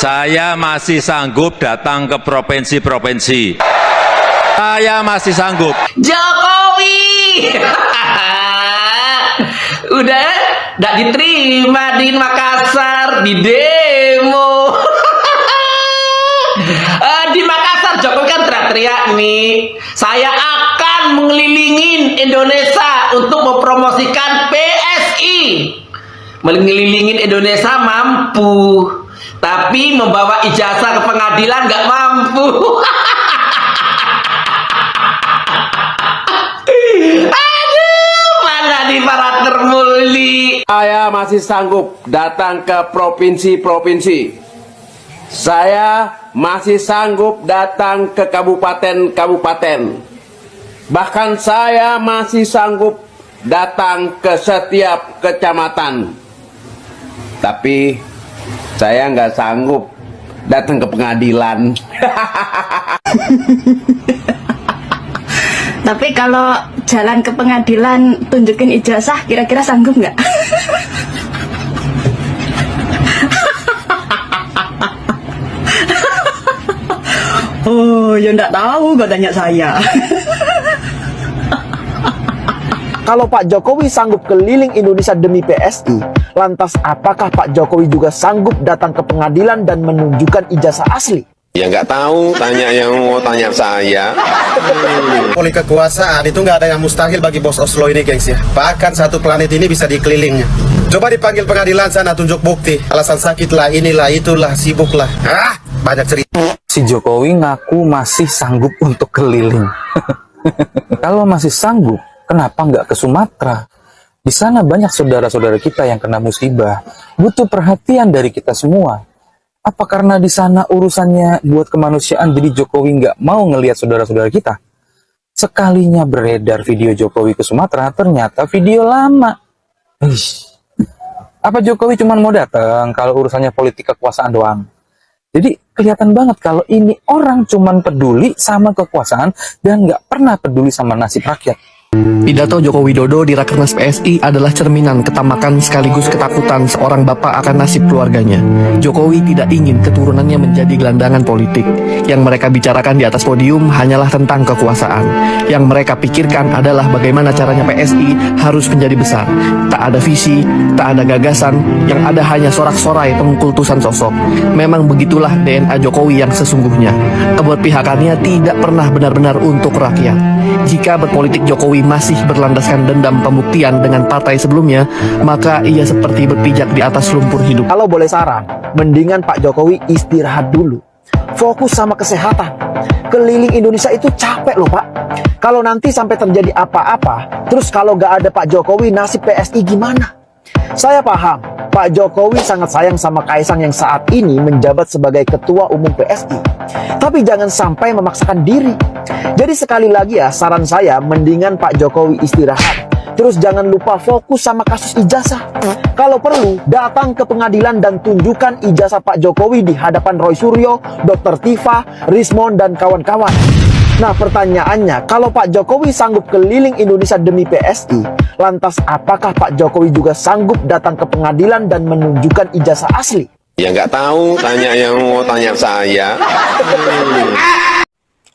Saya masih sanggup datang ke provinsi-provinsi. Saya masih sanggup. Jokowi udah nggak diterima di Makassar, di demo. Di Makassar Jokowi kan teriak-teriak nih, saya akan mengelilingin Indonesia untuk mempromosikan PSI. Mengelilingin Indonesia mampu, tapi membawa ijazah ke pengadilan nggak mampu. Aduh, mana nih para termuli? Saya masih sanggup datang ke provinsi-provinsi. Saya masih sanggup datang ke kabupaten-kabupaten. Bahkan saya masih sanggup datang ke setiap kecamatan. Tapi saya nggak sanggup datang ke pengadilan. Tapi kalau jalan ke pengadilan tunjukin ijazah, kira-kira sanggup nggak? Oh, ya nggak tahu, gak tanya saya. Kalau Pak Jokowi sanggup keliling Indonesia demi PSI, lantas apakah Pak Jokowi juga sanggup datang ke pengadilan dan menunjukkan ijazah asli? Ya nggak tahu, tanya yang mau tanya saya. Politik kekuasaan itu nggak ada yang mustahil bagi bos Oslo ini, gengs ya. Bahkan satu planet ini bisa dikelilingnya. Coba dipanggil pengadilan sana, tunjuk bukti. Alasan sakit lah, inilah, itulah, sibuk lah. Banyak cerita. Si Jokowi ngaku masih sanggup untuk keliling. Kalau masih sanggup, kenapa nggak ke Sumatera? Di sana banyak saudara-saudara kita yang kena musibah. Butuh perhatian dari kita semua. Apa karena di sana urusannya buat kemanusiaan, jadi Jokowi nggak mau ngelihat saudara-saudara kita? Sekalinya beredar video Jokowi ke Sumatera, ternyata video lama. Apa Jokowi cuma mau datang kalau urusannya politik kekuasaan doang? Jadi kelihatan banget kalau ini orang cuma peduli sama kekuasaan dan nggak pernah peduli sama nasib rakyat. Pidato Joko Widodo di Rakernas PSI adalah cerminan ketamakan sekaligus ketakutan seorang bapak akan nasib keluarganya. Jokowi tidak ingin keturunannya menjadi gelandangan politik. Yang mereka bicarakan di atas podium hanyalah tentang kekuasaan. Yang mereka pikirkan adalah bagaimana caranya PSI harus menjadi besar. Tak ada visi, tak ada gagasan, yang ada hanya sorak-sorai pengkultusan sosok. Memang begitulah DNA Jokowi yang sesungguhnya. Keberpihakannya tidak pernah benar-benar untuk rakyat. Jika berpolitik Jokowi masih berlandaskan dendam pembuktian dengan partai sebelumnya, maka ia seperti berpijak di atas lumpur hidup. Kalau boleh saran, mendingan Pak Jokowi istirahat dulu. Fokus sama kesehatan. Keliling Indonesia itu capek loh Pak. Kalau nanti sampai terjadi apa-apa, terus kalau gak ada Pak Jokowi, nasib PSI gimana? Saya paham, Pak Jokowi sangat sayang sama Kaisang yang saat ini menjabat sebagai Ketua Umum PSI. Tapi jangan sampai memaksakan diri. Jadi sekali lagi ya, saran saya mendingan Pak Jokowi istirahat. Terus jangan lupa fokus sama kasus ijazah. Kalau perlu, datang ke pengadilan dan tunjukkan ijazah Pak Jokowi di hadapan Roy Suryo, Dr. Tifa, Rismon, dan kawan-kawan. Nah pertanyaannya, kalau Pak Jokowi sanggup keliling Indonesia demi PSI, lantas apakah Pak Jokowi juga sanggup datang ke pengadilan dan menunjukkan ijazah asli? Ya nggak tahu, tanya yang mau tanya saya.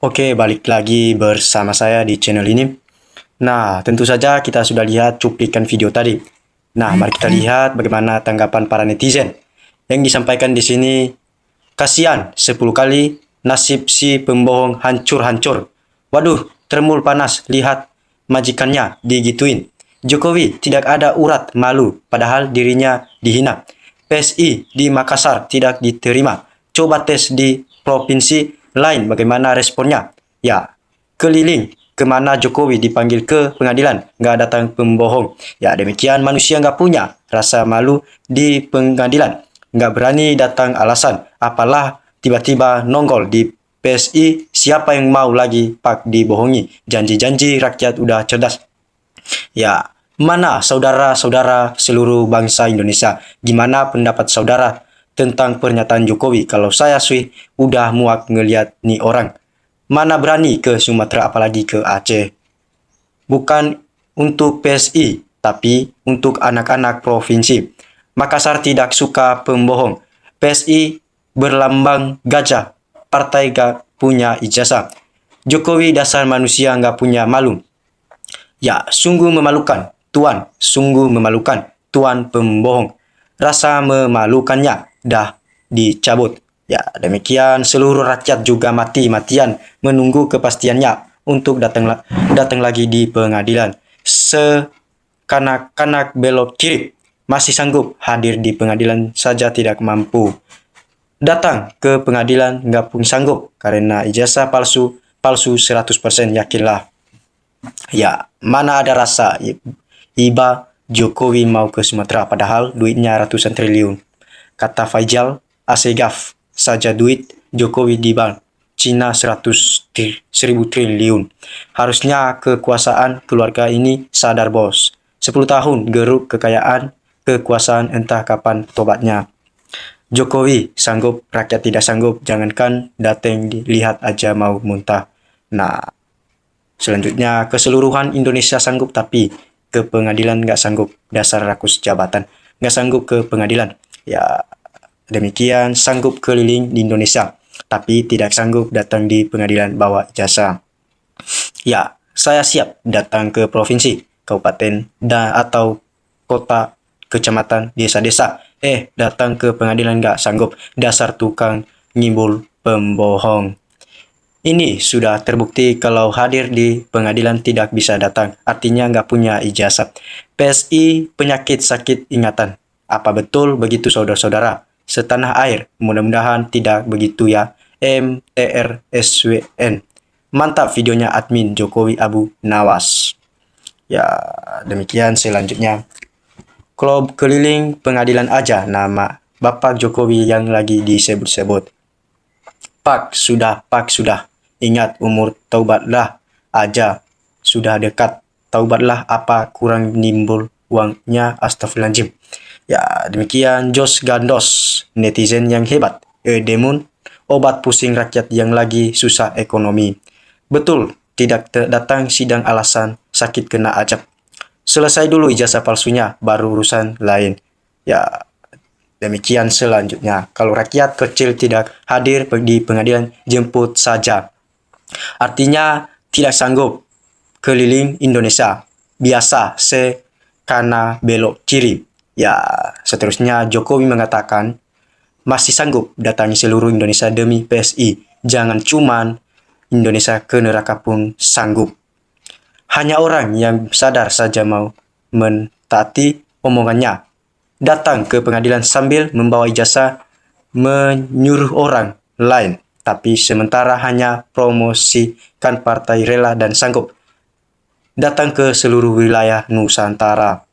Oke, balik lagi bersama saya di channel ini. Nah, tentu saja kita sudah lihat cuplikan video tadi. Nah, mari kita lihat bagaimana tanggapan para netizen yang disampaikan di sini. Kasihan 10 kali nasib si pembohong hancur-hancur. Waduh, termul panas lihat majikannya digituin. Jokowi tidak ada urat malu padahal dirinya dihina. PSI di Makassar tidak diterima. Coba tes di provinsi lain bagaimana responnya. Ya, keliling kemana Jokowi dipanggil ke pengadilan, nggak datang pembohong. Ya demikian, manusia nggak punya rasa malu di pengadilan, nggak berani datang alasan, apalah tiba-tiba nongol di PSI. Siapa yang mau lagi pak dibohongi? Janji-janji rakyat udah cerdas. Ya, mana saudara-saudara seluruh bangsa Indonesia? Gimana pendapat saudara tentang pernyataan Jokowi? Kalau saya sih udah muak ngeliat nih orang. Mana berani ke Sumatera apalagi ke Aceh. Bukan untuk PSI, tapi untuk anak-anak provinsi. Makassar tidak suka pembohong. PSI berlambang gajah, partai gak punya ijazah. Jokowi dasar manusia gak punya malu. Ya, sungguh memalukan, Tuan, sungguh memalukan, Tuan pembohong. Rasa memalukannya dah dicabut. Ya, demikian seluruh rakyat juga mati-matian menunggu kepastiannya untuk datang lagi di pengadilan. Sekanak-kanak belok kiri masih sanggup hadir di pengadilan saja tidak mampu. Datang ke pengadilan nggak pun sanggup karena ijazah palsu 100% yakinlah. Ya, mana ada rasa iba Jokowi mau ke Sumatera padahal duitnya ratusan triliun. Kata Faisal Assegaf, saja duit Jokowi di bank Cina 100.000 triliun. Harusnya kekuasaan keluarga ini sadar bos. 10 tahun geruk kekayaan, kekuasaan entah kapan tobatnya. Jokowi sanggup, rakyat tidak sanggup. Jangankan datang dilihat aja mau muntah. Nah, selanjutnya keseluruhan Indonesia sanggup tapi ke pengadilan nggak sanggup. Dasar rakus jabatan nggak sanggup ke pengadilan. Ya, demikian sanggup keliling di Indonesia tapi tidak sanggup datang di pengadilan bawa ijazah. Ya, saya siap datang ke provinsi, kabupaten, atau kota, kecamatan, desa-desa. Datang ke pengadilan nggak sanggup. Dasar tukang nyimbul pembohong. Ini sudah terbukti kalau hadir di pengadilan tidak bisa datang. Artinya nggak punya ijazah. PSI penyakit sakit ingatan. Apa betul begitu saudara-saudara? Setanah air. Mudah-mudahan tidak begitu ya. MTRSWN. Mantap videonya admin Jokowi Abu Nawas. Ya, demikian selanjutnya. Klub keliling pengadilan aja nama Bapak Jokowi yang lagi disebut-sebut. Pak sudah. Ingat umur taubatlah aja. Sudah dekat. Taubatlah apa kurang nimbul uangnya, astagfirullahaladzim. Ya, demikian Jos Gandos, netizen yang hebat. Demun, obat pusing rakyat yang lagi susah ekonomi. Betul, tidak datang sidang alasan sakit kena ajab. Selesai dulu ijazah palsunya, baru urusan lain. Ya, demikian selanjutnya. Kalau rakyat kecil tidak hadir di pengadilan, jemput saja. Artinya tidak sanggup keliling Indonesia. Biasa, sekana belok kiri. Ya, seterusnya Jokowi mengatakan masih sanggup datangi seluruh Indonesia demi PSI. Jangan cuman Indonesia ke neraka pun sanggup. Hanya orang yang sadar saja mau mentaati omongannya. Datang ke pengadilan sambil membawa ijazah menyuruh orang lain. Tapi sementara hanya promosikan partai rela dan sanggup. Datang ke seluruh wilayah Nusantara.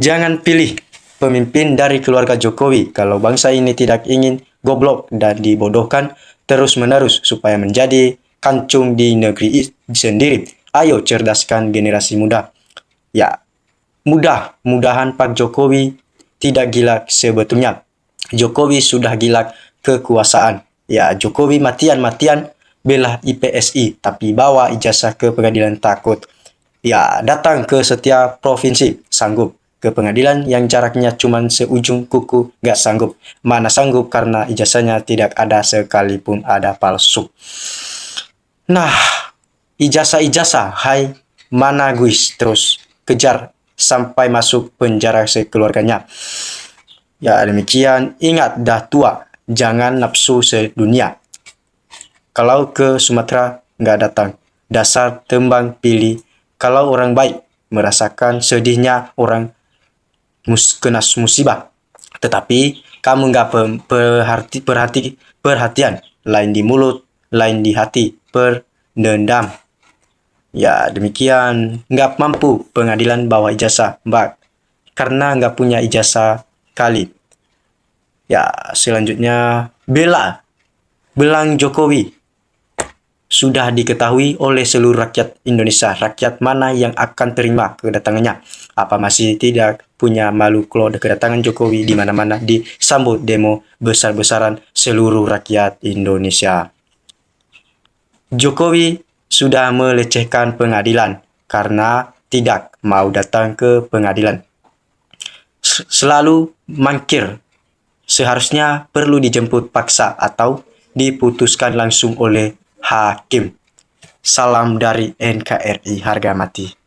Jangan pilih pemimpin dari keluarga Jokowi kalau bangsa ini tidak ingin goblok dan dibodohkan terus-menerus supaya menjadi kancung di negeri sendiri. Ayo cerdaskan generasi muda. Ya, mudah-mudahan Pak Jokowi tidak gila sebetulnya. Jokowi sudah gila kekuasaan. Ya, Jokowi matian-matian bela IPSI tapi bawa ijazah ke pengadilan takut. Ya, datang ke setiap provinsi sanggup. Ke pengadilan yang jaraknya cuma seujung kuku gak sanggup. Mana sanggup karena ijazahnya tidak ada sekalipun ada palsu. Nah, ijazah-ijazah, hai mana guys, terus kejar sampai masuk penjara sekeluarganya. Ya, demikian, ingat dah tua, jangan nafsu sedunia. Kalau ke Sumatera nggak datang, dasar tembang pilih. Kalau orang baik merasakan sedihnya orang kena musibah, tetapi kamu nggak perhatian, lain di mulut, lain di hati, pendendam. Ya, demikian, nggak mampu pengadilan bawa ijazah, mbak, karena nggak punya ijazah kali. Ya, selanjutnya belang Jokowi sudah diketahui oleh seluruh rakyat Indonesia. Rakyat mana yang akan terima kedatangannya? Apa masih tidak punya malu kalau kedatangan Jokowi di mana-mana disambut demo besar-besaran seluruh rakyat Indonesia? Jokowi sudah melecehkan pengadilan karena tidak mau datang ke pengadilan. Selalu mangkir seharusnya perlu dijemput paksa atau diputuskan langsung oleh hakim. Salam dari NKRI, harga mati.